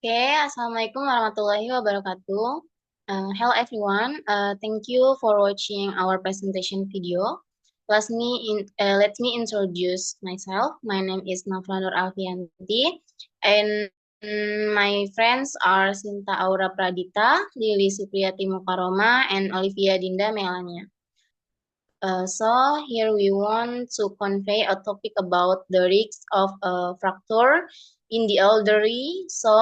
Oke, Assalamualaikum warahmatullahi wabarakatuh. Hello everyone. Thank you for watching our presentation video. Let me introduce myself. My name is Nafla Nur Alfianti, and my friends are Sinta Aura Pradita, Lili Supriyati Mukaroma, and Olivia Dinda Melania. So here we want to convey a topic about the risks of fracture in the elderly. So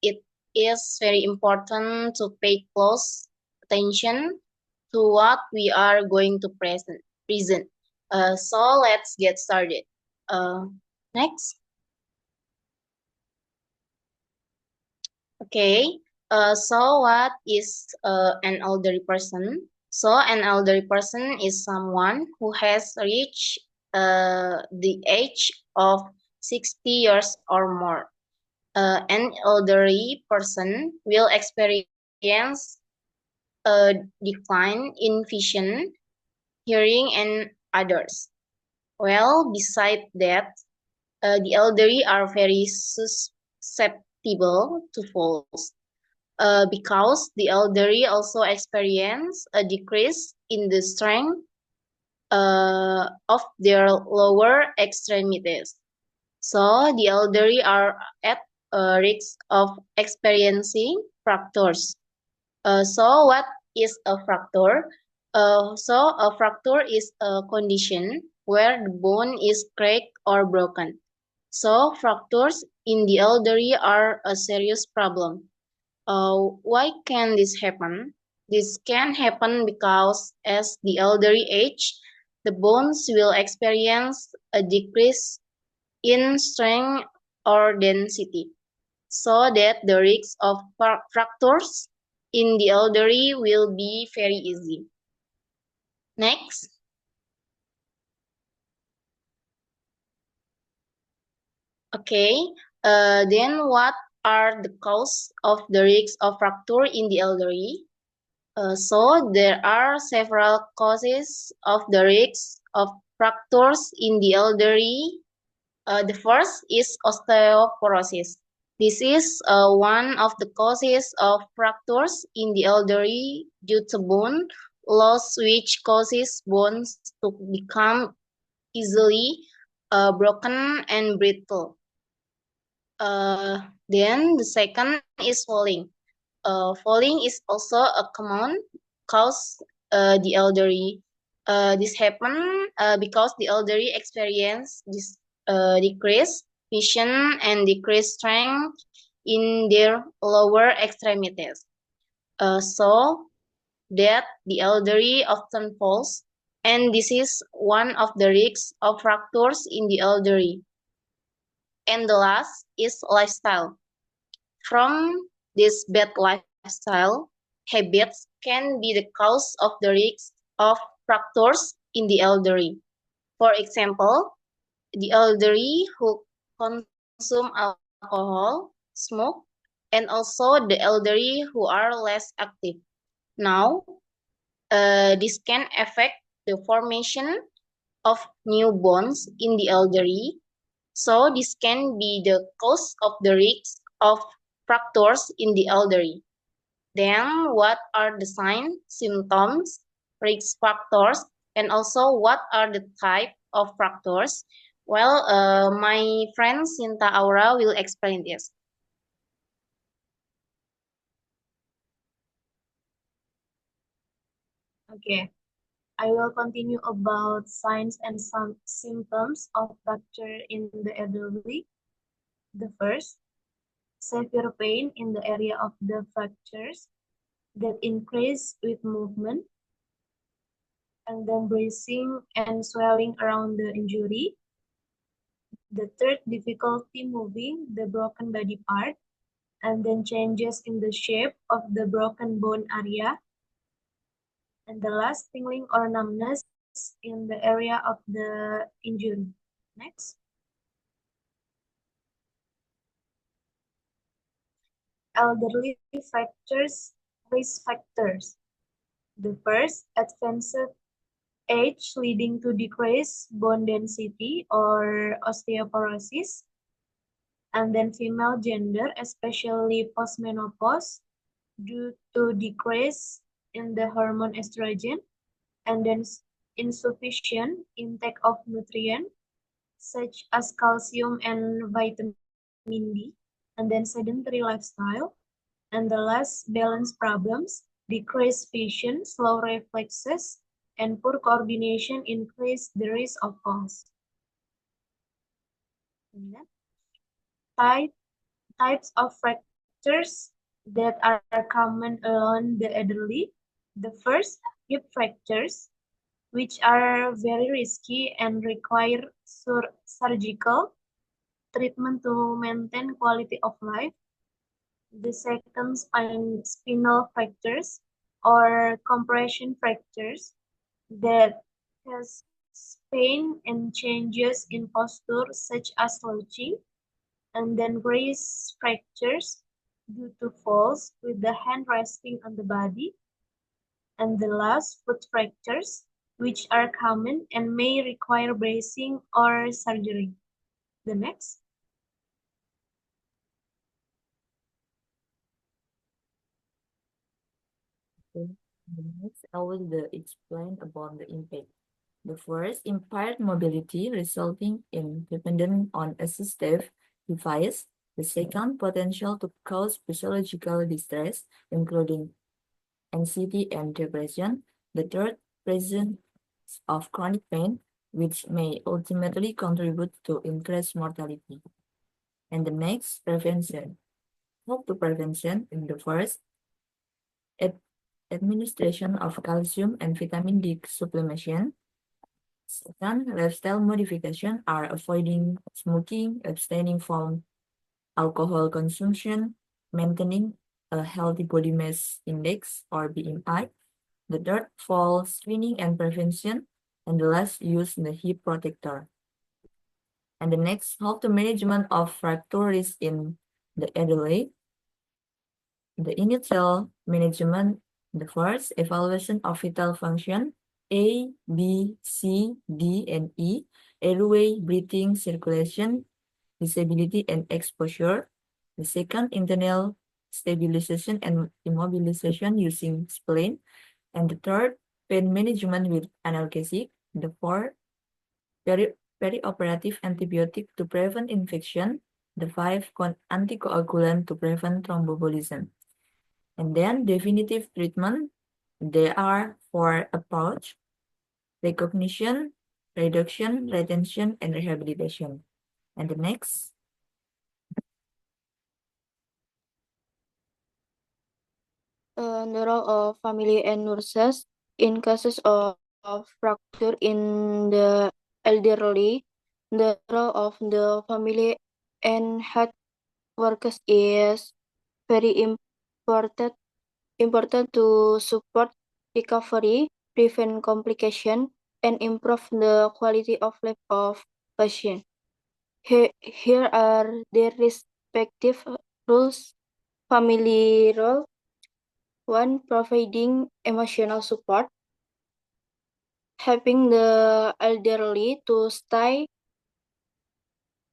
it is very important to pay close attention to what we are going to present. So let's get started. Uh, Next. Okay. So what is an elderly person? So an elderly person is someone who has reached the age of 60 years or more. An elderly person will experience a decline in vision, hearing, and others. Well, beside that, the elderly are very susceptible to falls. Because the elderly also experience a decrease in the strength of their lower extremities. So the elderly are at risk of experiencing fractures. So what is a fracture? So a fracture is a condition where the bone is cracked or broken. So fractures in the elderly are a serious problem. Why can this happen? This can happen because as the elderly age, the bones will experience a decrease in strength or density, so that the risk of fractures in the elderly will be very easy. Next. Okay, then what are the causes of the risk of fracture in the elderly? So there are several causes of the risk of fractures in the elderly. The first is osteoporosis. This is one of the causes of fractures in the elderly due to bone loss, which causes bones to become easily broken and brittle. Then the second is falling. Falling is also a common cause the elderly. This happen because the elderly experience this decreased vision and decreased strength in their lower extremities. So that the elderly often falls, and this is one of the risks of fractures in the elderly. And the last is lifestyle. From this bad lifestyle, habits can be the cause of the risk of fractures in the elderly. For example, the elderly who consume alcohol, smoke, and also the elderly who are less active. Now, this can affect the formation of new bones in the elderly. So this can be the cause of the risk of fractures in the elderly. Then what are the signs, symptoms, risk factors, and also what are the type of fractures? Well, my friend Sinta Aura will explain this. Okay, I will continue about signs and some symptoms of fracture in the elderly. The first, severe pain in the area of the fractures that increase with movement, and then bruising and swelling around the injury. The third, difficulty moving the broken body part, and then changes in the shape of the broken bone area. And the last, tingling or numbness in the area of the injury. Next. Elderly fractures risk factors. The first, advanced age leading to decreased bone density or osteoporosis. and then female gender, especially postmenopause, due to decrease in the hormone estrogen, and then insufficient intake of nutrient such as calcium and vitamin D, and then sedentary lifestyle, and the last balance problems, decreased vision, slow reflexes, and poor coordination increase the risk of falls. And then type, types of fractures that are common among the elderly. The first, hip fractures, which are very risky and require surgical treatment to maintain quality of life. The second, spinal fractures or compression fractures that has pain and changes in posture such as slouching, and then wrist fractures due to falls with the hand resting on the body, and the last, foot fractures, which are common and may require bracing or surgery. The next. Next, I will explain about the impact. The first, impaired mobility resulting in dependence on assistive device. The second, potential to cause physiological distress, including anxiety and depression. The third, presence of chronic pain, which may ultimately contribute to increased mortality. And the next, prevention. Hope to prevention in the first, administration of calcium and vitamin D supplementation. Second, lifestyle modification are avoiding smoking, abstaining from alcohol consumption, maintaining a healthy body mass index or BMI. The third, fall screening and prevention. And the last, use the hip protector. And the next, how to management of fractures in the elderly. The initial management, the first, evaluation of vital function, A, B, C, D, and E, airway, breathing, circulation, disability, and exposure. The second, internal stabilization and immobilization using spleen. And the third, pain management with analgesic. The fourth, perioperative antibiotic to prevent infection. The five, anticoagulant to prevent thromboembolism. And then definitive treatment, there are four approach: recognition, reduction, retention, and rehabilitation. And the next. The role of family and nurses in cases of fracture in the elderly. The role of the family and health workers is very important to support recovery, prevent complication, and improve the quality of life of patient. Here are their respective roles. Family role. One, providing emotional support, helping the elderly to stay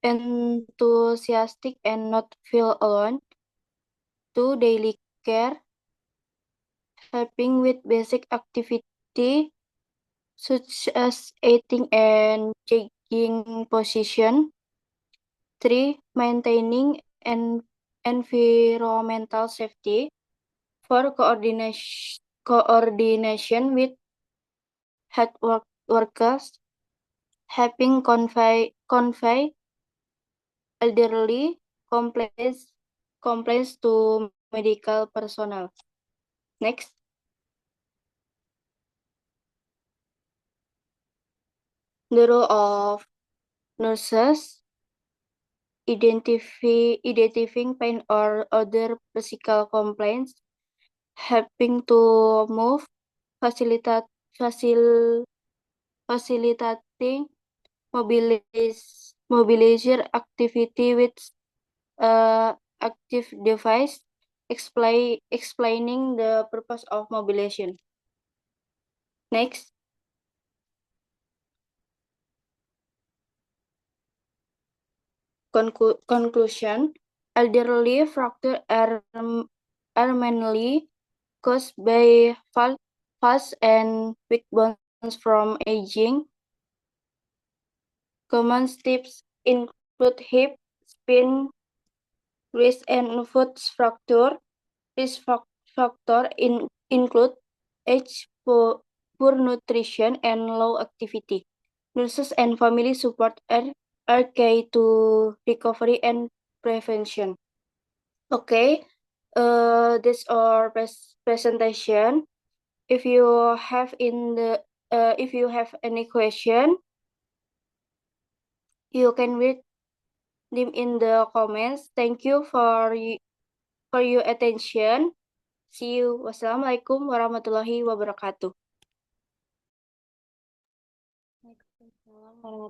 enthusiastic and not feel alone. Two, daily care, helping with basic activity such as eating and changing position. Three, maintaining environmental safety. Four, coordination with health workers, helping convey elderly complaints to medical personnel. Next. The role of nurses, identifying pain or other physical complaints, helping to move, facilitating mobilization activity with active device, explaining the purpose of mobilization. Next. Conclusion: elderly fractures are mainly caused by falls and weak bones from aging. Common tips include hip, spine, wrist, and foot fracture. Risk factor include age, poor nutrition, and low activity. Nurses and family support are key to recovery and prevention. Okay, this our presentation. If you have if you have any question, you can read them in the comments. Thank you for your attention. See you. Wassalamualaikum warahmatullahi wabarakatuh. Waalaikumsalam warahmatullahi